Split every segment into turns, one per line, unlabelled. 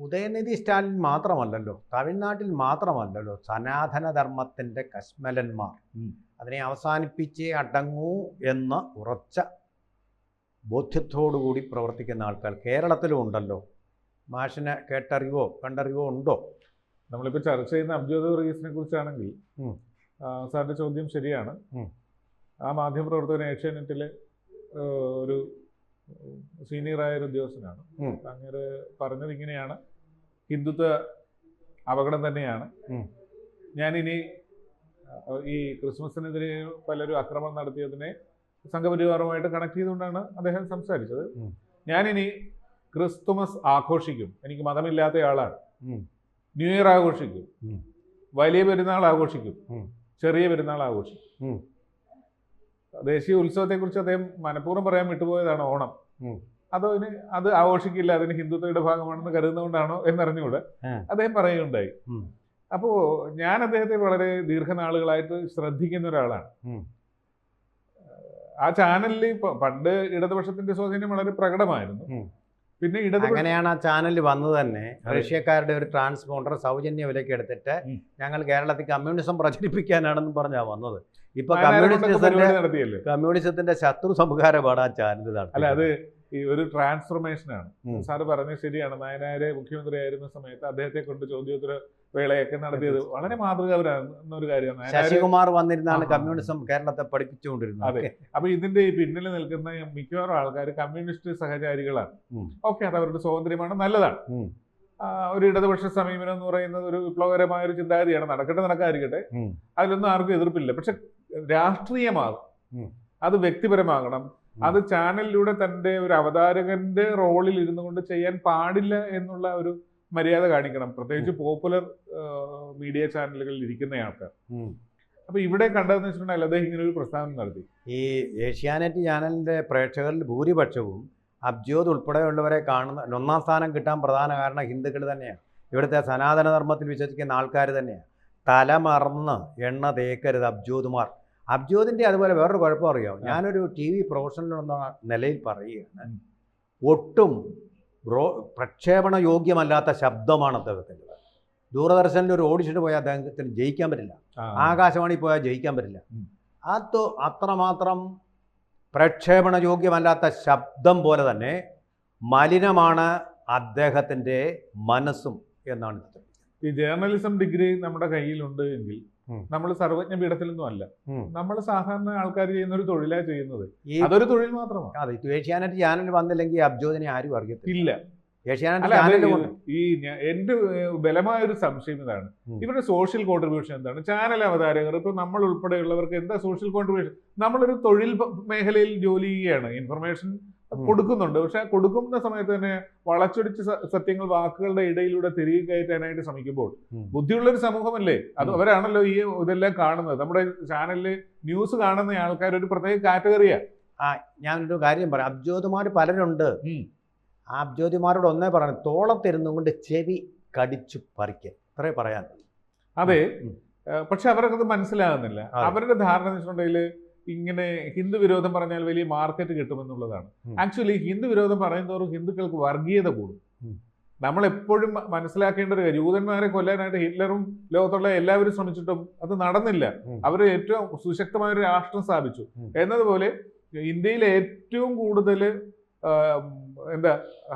ഉദയനിധി സ്റ്റാലിൻ മാത്രമല്ലല്ലോ, തമിഴ്നാട്ടിൽ മാത്രമല്ലല്ലോ സനാതനധർമ്മത്തിൻ്റെ കശ്മലന്മാർ. അതിനെ അവസാനിപ്പിച്ചേ അടങ്ങൂ എന്ന ഉറച്ച ബോധ്യത്തോടുകൂടി പ്രവർത്തിക്കുന്ന ആൾക്കാർ കേരളത്തിലും ഉണ്ടല്ലോ. മാഷിനെ കേട്ടറിവോ കണ്ടറിവോ ഉണ്ടോ?
നമ്മളിപ്പോൾ ചർച്ച ചെയ്യുന്ന അബ്ജോദ് വർഗീസിനെ കുറിച്ചാണെങ്കിൽ സാറിൻ്റെ ചോദ്യം ശരിയാണ്. ആ മാധ്യമപ്രവർത്തകൻ ഏഷ്യാനെറ്റിലെ ഒരു സീനിയറായ ഒരു ഉദ്യോഗസ്ഥനാണ്. അങ്ങനെ പറഞ്ഞത് ഇങ്ങനെയാണ്: ഹിന്ദുത്വ അപകടം തന്നെയാണ്. ഞാനിനി ഈ ക്രിസ്മസിനെതിരെ പലരും ആക്രമണം നടത്തിയതിനെ സംഘപരിവാറുമായിട്ട് കണക്ട് ചെയ്തുകൊണ്ടാണ് അദ്ദേഹം സംസാരിച്ചത്. ഞാനിനി ക്രിസ്തുമസ് ആഘോഷിക്കും, എനിക്ക് മതമില്ലാത്തയാളാണ്. ന്യൂ ഇയർ ആഘോഷിക്കും, വലിയ പെരുന്നാൾ ആഘോഷിക്കും, ചെറിയ പെരുന്നാൾ ആഘോഷിക്കും. ദേശീയ ഉത്സവത്തെക്കുറിച്ച് അദ്ദേഹം മനഃപൂർവ്വം പറയാൻ വിട്ടുപോയതാണ് ഓണം. അത് ആഘോഷിക്കില്ല, അതിന് ഹിന്ദുത്വയുടെ ഭാഗമാണെന്ന് കരുതുന്നതുകൊണ്ടാണോ എന്നറിഞ്ഞുകൂടെ അദ്ദേഹം പറയുകയുണ്ടായി. അപ്പോൾ ഞാൻ അദ്ദേഹത്തെ വളരെ ദീർഘനാളുകളായിട്ട് ശ്രദ്ധിക്കുന്ന ഒരാളാണ്. ആ ചാനലിൽ പണ്ട് ഇടതുപക്ഷത്തിന്റെ സ്വാധീനം വളരെ പ്രകടമായിരുന്നു. പിന്നെ
അങ്ങനെയാണ് ആ ചാനൽ വന്നത് തന്നെ. റഷ്യക്കാരുടെ ഒരു ട്രാൻസ്പോണ്ടർ സൗജന്യ വിലയ്ക്ക് എടുത്തിട്ട് ഞങ്ങൾ കേരളത്തിൽ കമ്മ്യൂണിസം പ്രചരിപ്പിക്കാനാണെന്ന് പറഞ്ഞാ വന്നത്. ഇപ്പൊ കമ്മ്യൂണിസത്തിന്റെ ശത്രു സംഹാരമാണ് ആ ചാനൽ.
അല്ല, അത് ഈ ഒരു ട്രാൻസ്ഫോർമേഷനാണ്. സാറ് പറഞ്ഞത് ശരിയാണ്. നായനാരെ മുഖ്യമന്ത്രി ആയിരുന്ന സമയത്ത് അദ്ദേഹത്തെ കൊണ്ട് ചോദ്യോത്തര വേളയൊക്കെ നടത്തിയത് വളരെ മാതൃകാപരമാകുന്ന ഒരു കാര്യമാണ്.
ശശികുമാർ വന്നിരുന്നാണ് കമ്മ്യൂണിസം കേരളത്തെ പഠിപ്പിച്ചുകൊണ്ടിരുന്നത്.
അതെ. അപ്പൊ ഇതിന്റെ ഈ പിന്നിൽ നിൽക്കുന്ന മിക്കവാറും ആൾക്കാർ കമ്മ്യൂണിസ്റ്റ് സഹചാരികളാണ്. ഓക്കെ, അത് അവരുടെ സ്വാതന്ത്ര്യമാണ്, നല്ലതാണ്. ഒരു ഇടതുപക്ഷ സമീപനം എന്ന് പറയുന്നത് ഒരു വിപ്ലവകരമായ ഒരു ചിന്താഗതിയാണ്. നടക്കാതിരിക്കട്ടെ, അതിലൊന്നും ആർക്കും എതിർപ്പില്ല. പക്ഷെ രാഷ്ട്രീയമാകും, അത് വ്യക്തിപരമാകണം. അത് ചാനലിലൂടെ തൻ്റെ ഒരു അവതാരകന്റെ റോളിൽ ഇരുന്നു കൊണ്ട് ചെയ്യാൻ പാടില്ല എന്നുള്ള ഒരു മര്യാദ കാണിക്കണം, പ്രത്യേകിച്ച് പോപ്പുലർ മീഡിയ ചാനലുകളിൽ ഇരിക്കുന്ന ആൾക്കാർ. അപ്പൊ ഇവിടെ കണ്ടതെന്ന് വെച്ചിട്ടുണ്ടെങ്കിൽ അദ്ദേഹം ഇങ്ങനെ ഒരു പ്രസ്താവന നടത്തി.
ഈ ഏഷ്യാനെറ്റ് ചാനലിന്റെ പ്രേക്ഷകരിൽ ഭൂരിപക്ഷവും അബ്ജോദ് ഉൾപ്പെടെയുള്ളവരെ കാണുന്ന ഒന്നാം സ്ഥാനം കിട്ടാൻ പ്രധാന കാരണം ഹിന്ദുക്കൾ തന്നെയാണ്. ഇവിടുത്തെ സനാതനധർമ്മത്തിൽ വിശ്വസിക്കുന്ന ആൾക്കാർ തന്നെയാണ്. തലമറന്ന് എണ്ണ തേക്കരുത് അബ്ജോദുമാർ. അബ്ജോദിൻ്റെ അതുപോലെ വേറൊരു കുഴപ്പം അറിയാം. ഞാനൊരു TV പ്രൊഫഷണൽ എന്ന നിലയിൽ പറയുകയാണ്, ഒട്ടും പ്രക്ഷേപണ യോഗ്യമല്ലാത്ത ശബ്ദമാണ് അദ്ദേഹത്തിൻ്റെ. ദൂരദർശനിൽ ഒരു ഓഡിഷന് പോയാൽ അദ്ദേഹത്തിന് ജയിക്കാൻ പറ്റില്ല, ആകാശവാണി പോയാൽ ജയിക്കാൻ പറ്റില്ല. അത്രമാത്രം പ്രക്ഷേപണ യോഗ്യമല്ലാത്ത ശബ്ദം പോലെ തന്നെ മലിനമാണ് അദ്ദേഹത്തിൻ്റെ മനസ്സും എന്നാണ്.
ഈ ജേർണലിസം ഡിഗ്രി നമ്മുടെ കയ്യിലുണ്ട് എങ്കിൽ നമ്മൾ സർവജ്ഞ പീഠത്തിലൊന്നും അല്ല. നമ്മൾ സാധാരണ ആൾക്കാർ ചെയ്യുന്ന ഒരു തൊഴിലാണ് ചെയ്യുന്നത്. അതൊരു തൊഴിൽ മാത്രമാണ്.
അതെ, ഏഷ്യാനെറ്റ് ചാനൽ വന്നില്ലെങ്കിൽ അബ്ജോദിനെ ആരും അറിയത്തില്ല.
ഈ എന്റെ ബലമായൊരു സംശയം ഇതാണ്, ഇവരുടെ സോഷ്യൽ കോൺട്രിബ്യൂഷൻ എന്താണ്? ചാനൽ അവതാരകർ, ഇപ്പൊ നമ്മൾ ഉൾപ്പെടെയുള്ളവർക്ക് എന്താ സോഷ്യൽ കോൺട്രിബ്യൂഷൻ? നമ്മളൊരു തൊഴിൽ മേഖലയിൽ ജോലി ചെയ്യുകയാണ്, ഇൻഫർമേഷൻ കൊടുക്കുന്നുണ്ട്. പക്ഷെ കൊടുക്കുന്ന സമയത്ത് തന്നെ വളച്ചൊടിച്ച് സത്യങ്ങൾ വാക്കുകളുടെ ഇടയിലൂടെ തിരികെ കയറ്റാനായിട്ട് ശ്രമിക്കുമ്പോൾ ബുദ്ധിയുള്ളൊരു സമൂഹമല്ലേ അത്? അവരാണല്ലോ ഈ ഇതെല്ലാം കാണുന്നത്. നമ്മുടെ ചാനലില് ന്യൂസ് കാണുന്ന ആൾക്കാർ ഒരു പ്രത്യേക കാറ്റഗറിയാണ്.
ഞാനൊരു കാര്യം പറയാം, അബ്ജോദുമാർ പലരുണ്ട്. ആ അബ്ജോദിമാരോട് ഒന്നേ പറഞ്ഞു, തോളത്തിരുന്നും കൊണ്ട് ചെവി കടിച്ചു പറിക്കുക, ഇത്രേ പറയാൻ.
അതെ, പക്ഷെ അവർക്കത് മനസ്സിലാകുന്നില്ല. അവരുടെ ധാരണ എന്ന് വെച്ചിട്ടുണ്ടെങ്കിൽ ഇങ്ങനെ ഹിന്ദു വിരോധം പറഞ്ഞാൽ വലിയ മാർക്കറ്റ് കിട്ടുമെന്നുള്ളതാണ്. ആക്ച്വലി ഹിന്ദു വിരോധം പറയുന്നതോറും ഹിന്ദുക്കൾക്ക് വർഗീയത കൂടും. നമ്മളെപ്പോഴും മനസ്സിലാക്കേണ്ട ഒരു കാര്യം, ജൂതന്മാരെ കൊല്ലാനായിട്ട് ഹിറ്റ്ലറും ലോകത്തുള്ള എല്ലാവരും ശ്രമിച്ചിട്ടും അത് നടന്നില്ല. അവർ ഏറ്റവും സുശക്തമായ ഒരു രാഷ്ട്രം സ്ഥാപിച്ചു. എന്നതുപോലെ ഇന്ത്യയിലെ ഏറ്റവും കൂടുതൽ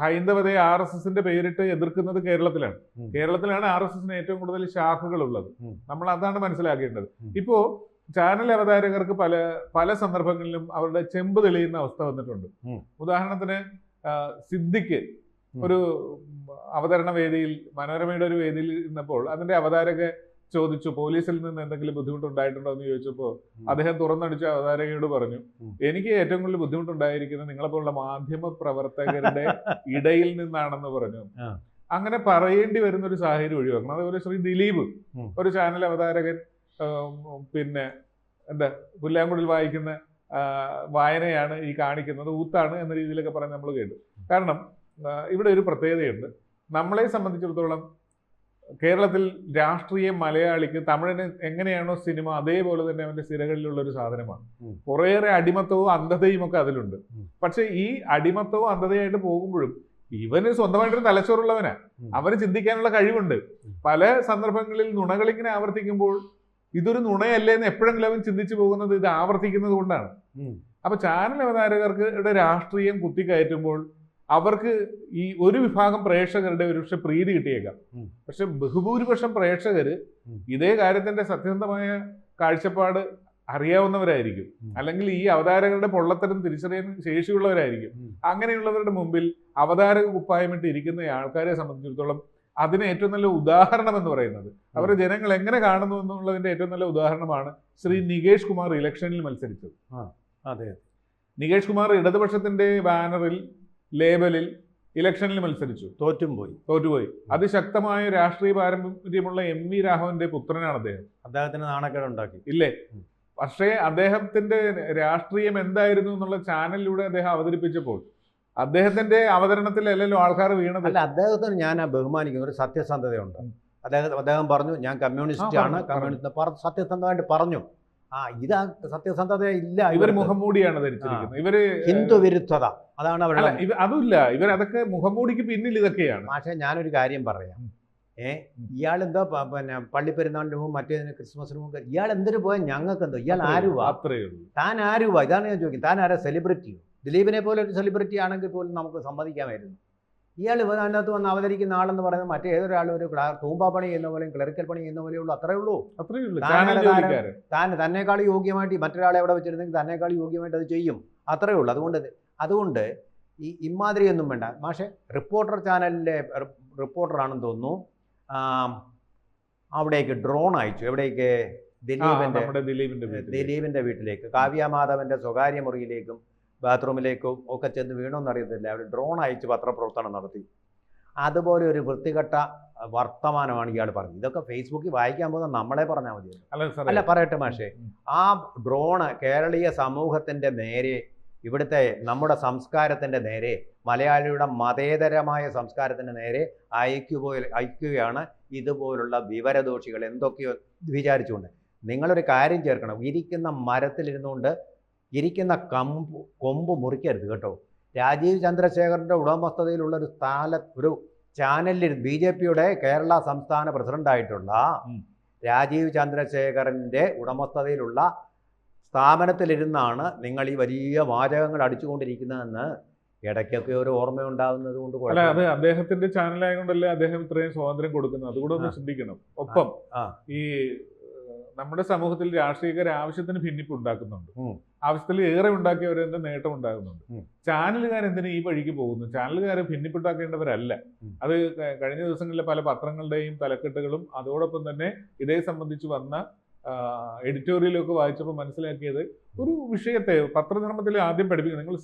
ഹൈന്ദവതയെ RSSന്റെ പേരിട്ട് എതിർക്കുന്നത് കേരളത്തിലാണ്. കേരളത്തിലാണ് RSSന് ഏറ്റവും കൂടുതൽ ശാഖകളുള്ളത്. നമ്മൾ അതാണ് മനസ്സിലാക്കേണ്ടത്. ഇപ്പോ ചാനൽ അവതാരകർക്ക് പല സന്ദർഭങ്ങളിലും അവരുടെ ചെമ്പ് തെളിയുന്ന അവസ്ഥ വന്നിട്ടുണ്ട്. ഉദാഹരണത്തിന് സിദ്ദിഖ് ഒരു അവതരണ വേദിയിൽ, മനോരമയുടെ ഒരു വേദിയിൽ ഇരുന്നപ്പോൾ അതിന്റെ അവതാരക ചോദിച്ചു, പോലീസിൽ നിന്ന് എന്തെങ്കിലും ബുദ്ധിമുട്ടുണ്ടായിട്ടുണ്ടോ എന്ന് ചോദിച്ചപ്പോൾ അദ്ദേഹം തുറന്നടിച്ച അവതാരകയോട് പറഞ്ഞു, എനിക്ക് ഏറ്റവും കൂടുതൽ ബുദ്ധിമുട്ടുണ്ടായിരിക്കുന്നത് നിങ്ങളെപ്പോലുള്ള മാധ്യമ പ്രവർത്തകരുടെ ഇടയിൽ നിന്നാണെന്ന് പറഞ്ഞു. അങ്ങനെ പറയേണ്ടി വരുന്ന ഒരു സാഹചര്യം ഒഴിവാക്കണം. അതുപോലെ ശ്രീ ദിലീപ്, ഒരു ചാനൽ അവതാരകൻ, പിന്നെ പുല്ലാങ്കുടിൽ വായിക്കുന്ന വായനയാണ് ഈ കാണിക്കുന്നത്, ഊത്താണ് എന്ന രീതിയിലൊക്കെ പറഞ്ഞ് നമ്മൾ കേട്ടു. കാരണം ഇവിടെ ഒരു പ്രത്യേകതയുണ്ട്. നമ്മളെ സംബന്ധിച്ചിടത്തോളം കേരളത്തിൽ രാഷ്ട്രീയ മലയാളിക്ക് തമിഴിന് എങ്ങനെയാണോ സിനിമ, അതേപോലെ തന്നെ അവന്റെ സിരകളിലുള്ള ഒരു സാധനമാണ്. കുറേയേറെ അടിമത്തവും അന്ധതയും ഒക്കെ അതിലുണ്ട്. പക്ഷെ ഈ അടിമത്തവും അന്ധതയായിട്ട് പോകുമ്പോഴും ഇവന് സ്വന്തമായിട്ടൊരു തലച്ചോറുള്ളവനാ, അവന് ചിന്തിക്കാനുള്ള കഴിവുണ്ട്. പല സന്ദർഭങ്ങളിൽ നുണകൾ ഇങ്ങനെ ആവർത്തിക്കുമ്പോൾ ഇതൊരു നുണയല്ലേ എന്ന് എപ്പോഴെങ്കിലും അവൻ ചിന്തിച്ചു പോകുന്നത് ഇത് ആവർത്തിക്കുന്നത് കൊണ്ടാണ്. അപ്പൊ ചാനൽ അവതാരകർക്ക് രാഷ്ട്രീയം കുത്തിക്കയറ്റുമ്പോൾ അവർക്ക് ഈ ഒരു വിഭാഗം പ്രേക്ഷകരുടെ ഒരുപക്ഷെ പ്രീതി കിട്ടിയേക്കാം. പക്ഷെ ബഹുഭൂരിപക്ഷം പ്രേക്ഷകര് ഇതേ കാര്യത്തിന്റെ സത്യസന്ധമായ കാഴ്ചപ്പാട് അറിയാവുന്നവരായിരിക്കും, അല്ലെങ്കിൽ ഈ അവതാരകരുടെ പൊള്ളത്തരം തിരിച്ചറിയാൻ ശേഷിയുള്ളവരായിരിക്കും. അങ്ങനെയുള്ളവരുടെ മുമ്പിൽ അവതാരക കുപ്പായമിട്ട് ഇരിക്കുന്ന ആൾക്കാരെ സംബന്ധിച്ചിടത്തോളം അതിന് ഏറ്റവും നല്ല ഉദാഹരണം എന്ന് പറയുന്നത് അവരുടെ ജനങ്ങൾ എങ്ങനെ കാണുന്നു എന്നുള്ളതിന്റെ ഏറ്റവും നല്ല ഉദാഹരണമാണ് ശ്രീ നികേഷ് കുമാർ ഇലക്ഷനിൽ മത്സരിച്ചത്.
അതെ,
നികേഷ് കുമാർ ഇടതുപക്ഷത്തിന്റെ ബാനറിൽ ലേബലിൽ ഇലക്ഷനിൽ മത്സരിച്ചു, തോറ്റുപോയി. അതിശക്തമായ രാഷ്ട്രീയ പാരമ്പര്യമുള്ള MV രാഘവന്റെ പുത്രനാണ് അദ്ദേഹം.
അദ്ദേഹത്തിന് നാണക്കേട് ഉണ്ടാക്കി
ഇല്ലേ? പക്ഷേ അദ്ദേഹത്തിന്റെ രാഷ്ട്രീയം എന്തായിരുന്നു എന്നുള്ള ചാനലിലൂടെ അദ്ദേഹം അവതരിപ്പിച്ചപ്പോൾ അദ്ദേഹത്തിന്റെ അവതരണത്തിലല്ലല്ലോ ആൾക്കാർ വീണത്.
അല്ല, അദ്ദേഹത്തിന് ഞാൻ ബഹുമാനിക്കുന്ന ഒരു സത്യസന്ധതയുണ്ട്. അദ്ദേഹം പറഞ്ഞു ഞാൻ കമ്മ്യൂണിസ്റ്റ് ആണ്, കമ്മ്യൂണിസ്റ്റ് സത്യസന്ധമായിട്ട് പറഞ്ഞു. ഇതാ സത്യസന്ധത ഇല്ല.
ഇവർ മുഖംമൂടിയാണ് ധരിച്ചിരിക്കുന്നത്, ഇവര്
ഹിന്ദു വിരുദ്ധത, അതാണ് അവരുടെ.
അതുമില്ല, ഇവർ അതൊക്കെ മുഖംമൂടിക്ക് പിന്നിൽ ഇതൊക്കെയാണ്.
പക്ഷേ ഞാനൊരു കാര്യം പറയാം. ഇയാളെന്തോ പിന്നെ പള്ളിപ്പെരുന്നാളിന് മുമ്പ് മറ്റേതിന് ക്രിസ്മസിന് മുമ്പ് ഇയാൾ എന്തിനു പോയാൽ ഞങ്ങൾക്ക് എന്തോ, ഇയാൾ ആരുവാ? താൻ ആരുവാ? ഇതാണ് ഞാൻ ചോദിക്കുന്നത്. താൻ ആരാ? സെലിബ്രിറ്റിയോ? ദിലീപിനെ പോലെ ഒരു സെലിബ്രിറ്റി ആണെങ്കിൽ പോലും നമുക്ക് സമ്മതിക്കാമായിരുന്നു. ഇയാൾ അതിനകത്ത് വന്ന് അവതരിക്കുന്ന ആളെന്ന് പറയുന്നത് മറ്റേ ഏതൊരാളും ഒരു തൂമ്പാ പണി ചെയ്യുന്ന പോലെയും ക്ലറിക്കൽ പണി ചെയ്യുന്ന പോലെയുള്ളൂ. അത്രേ ഉള്ളൂ. തന്നെക്കാൾ യോഗ്യമായിട്ട് മറ്റൊരാളെ അവിടെ വെച്ചിരുന്നെങ്കിൽ തന്നെക്കാൾ യോഗ്യമായിട്ട് അത് ചെയ്യും. അത്രേ ഉള്ളൂ. അതുകൊണ്ട് ഈ ഇമാതിരിയൊന്നും വേണ്ട. പക്ഷേ റിപ്പോർട്ടർ ചാനലിലെ റിപ്പോർട്ടറാണെന്ന് തോന്നുന്നു, അവിടേക്ക് ഡ്രോൺ അയച്ചു. എവിടേക്ക്? ദിലീപിന്റെ വീട്ടിലേക്ക്, കാവ്യമാധവന്റെ സ്വകാര്യ മുറിയിലേക്കും ബാത്റൂമിലേക്കും ഒക്കെ ചെന്ന് വീണോന്നറിയത്തില്ല. അവർ ഡ്രോൺ അയച്ച് പത്രപ്രവർത്തനം നടത്തി. അതുപോലെ ഒരു വൃത്തികെട്ട വർത്തമാനമാണ് ഇയാൾ പറഞ്ഞത്. ഇതൊക്കെ ഫേസ്ബുക്കിൽ വായിക്കാൻ പോകുന്ന നമ്മളെ പറഞ്ഞാൽ മതി. അല്ല, പറയട്ടെ മാഷേ, ആ ഡ്രോണ് കേരളീയ സമൂഹത്തിന്റെ നേരെ, ഇവിടുത്തെ നമ്മുടെ സംസ്കാരത്തിന്റെ നേരെ, മലയാളിയുടെ മതേതരമായ സംസ്കാരത്തിന്റെ നേരെ അയക്കുകയാണ് ഇതുപോലുള്ള വിവരദോഷികൾ എന്തൊക്കെയോ വിചാരിച്ചുകൊണ്ട്. നിങ്ങളൊരു കാര്യം ചേർക്കണം, ഇരിക്കുന്ന മരത്തിലിരുന്നുകൊണ്ട് ഇരിക്കുന്ന കൊമ്പ് മുറിക്കരുത് കേട്ടോ. രാജീവ് ചന്ദ്രശേഖറിൻ്റെ ഉടമസ്ഥതയിലുള്ള ഒരു ചാനലിൽ BJPയുടെ കേരള സംസ്ഥാന പ്രസിഡന്റായിട്ടുള്ള രാജീവ് ചന്ദ്രശേഖറിൻ്റെ ഉടമസ്ഥതയിലുള്ള സ്ഥാപനത്തിലിരുന്നാണ് നിങ്ങൾ ഈ വലിയ വാചകങ്ങൾ അടിച്ചുകൊണ്ടിരിക്കുന്നതെന്ന് ഇടയ്ക്കൊക്കെ ഒരു ഓർമ്മയുണ്ടാകുന്നത് കൊണ്ട്.
അത് അദ്ദേഹത്തിന്റെ ചാനലായതുകൊണ്ടല്ലേ അദ്ദേഹം ഇത്രയും സ്വാതന്ത്ര്യം കൊടുക്കുന്നത്. അതുകൂടെ ഒന്ന് ചിന്തിക്കണം. ഒപ്പം ഈ നമ്മുടെ സമൂഹത്തിൽ രാഷ്ട്രീയക്കാർ ആവശ്യത്തിന് ഭിന്നിപ്പ് ഉണ്ടാക്കുന്നുണ്ട്, ആവശ്യത്തിൽ ഏറെ ഉണ്ടാക്കിയവരെന്ത് നേട്ടം ഉണ്ടാകുന്നുണ്ട്. ചാനലുകാരെന്തിനാ ഈ വഴിക്ക് പോകുന്നു? ചാനലുകാരെ ഭിന്നിപ്പുണ്ടാക്കേണ്ടവരല്ല. അത് കഴിഞ്ഞ ദിവസങ്ങളിലെ പല പത്രങ്ങളുടെയും തലക്കെട്ടുകളും അതോടൊപ്പം തന്നെ ഇതേ സംബന്ധിച്ച് വന്ന എഡിറ്റോറിയലൊക്കെ വായിച്ചപ്പോൾ മനസ്സിലാക്കിയത്, ഒരു വിഷയത്തെ പത്രധർമ്മത്തിൽ ആദ്യം പഠിപ്പിക്കുന്നത് നിങ്ങൾ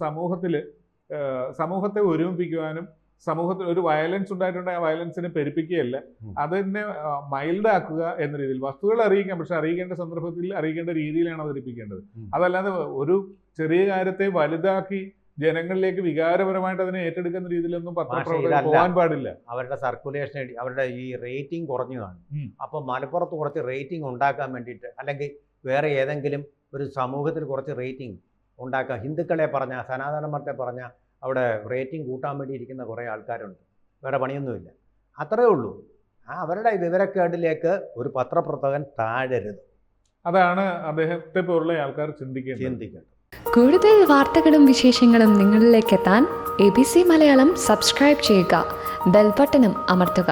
സമൂഹത്തെ ഒരുമിപ്പിക്കുവാനും സമൂഹത്തിൽ ഒരു വയലൻസ് ഉണ്ടായിട്ടുണ്ടെങ്കിൽ ആ വയലൻസിനെ പെരുപ്പിക്കുകയല്ല, അതിനെ മൈൽഡ് ആക്കുക എന്ന രീതിയിൽ വസ്തുക്കൾ അറിയിക്കാം. പക്ഷെ അറിയിക്കേണ്ട സന്ദർഭത്തിൽ അറിയിക്കേണ്ട രീതിയിലാണ് അവതരിപ്പിക്കേണ്ടത്. അതല്ലാതെ ഒരു ചെറിയ കാര്യത്തെ വലുതാക്കി ജനങ്ങളിലേക്ക് വികാരപരമായിട്ട് അതിനെ ഏറ്റെടുക്കുന്ന രീതിയിലൊന്നും പത്രപ്രവർത്തകർ പോകാൻ പാടില്ല.
അവരുടെ സർക്കുലേഷൻ, അവരുടെ ഈ റേറ്റിംഗ് കുറഞ്ഞു കാണും. അപ്പോൾ മലപ്പുറത്ത് കുറച്ച് റേറ്റിംഗ് ഉണ്ടാക്കാൻ വേണ്ടിയിട്ട്, അല്ലെങ്കിൽ വേറെ ഏതെങ്കിലും ഒരു സമൂഹത്തിൽ കുറച്ച് റേറ്റിംഗ് ഉണ്ടാക്കുക, ഹിന്ദുക്കളെ പറഞ്ഞ, സനാതനമത്തെ പറഞ്ഞ, അവിടെ റേറ്റിംഗ് കൂട്ടാൻ വേണ്ടി ഇരിക്കുന്ന കുറേ ആൾക്കാരുണ്ട്. വേറെ പണിയൊന്നുമില്ല. അത്രേ ഉള്ളൂ. അവരുടെ വിവരക്കേടിലേക്ക് ഒരു പത്രപ്രവർത്തകൻ താഴരുത്.
അതാണ് അദ്ദേഹത്തെ പോലുള്ള ആൾക്കാർ ചിന്തിക്കേണ്ടത്.
കൂടുതൽ വാർത്തകളും വിശേഷങ്ങളും നിങ്ങളിലേക്ക് എത്താൻ ABC മലയാളം സബ്സ്ക്രൈബ് ചെയ്യുക, ബെൽ ബട്ടണും അമർത്തുക.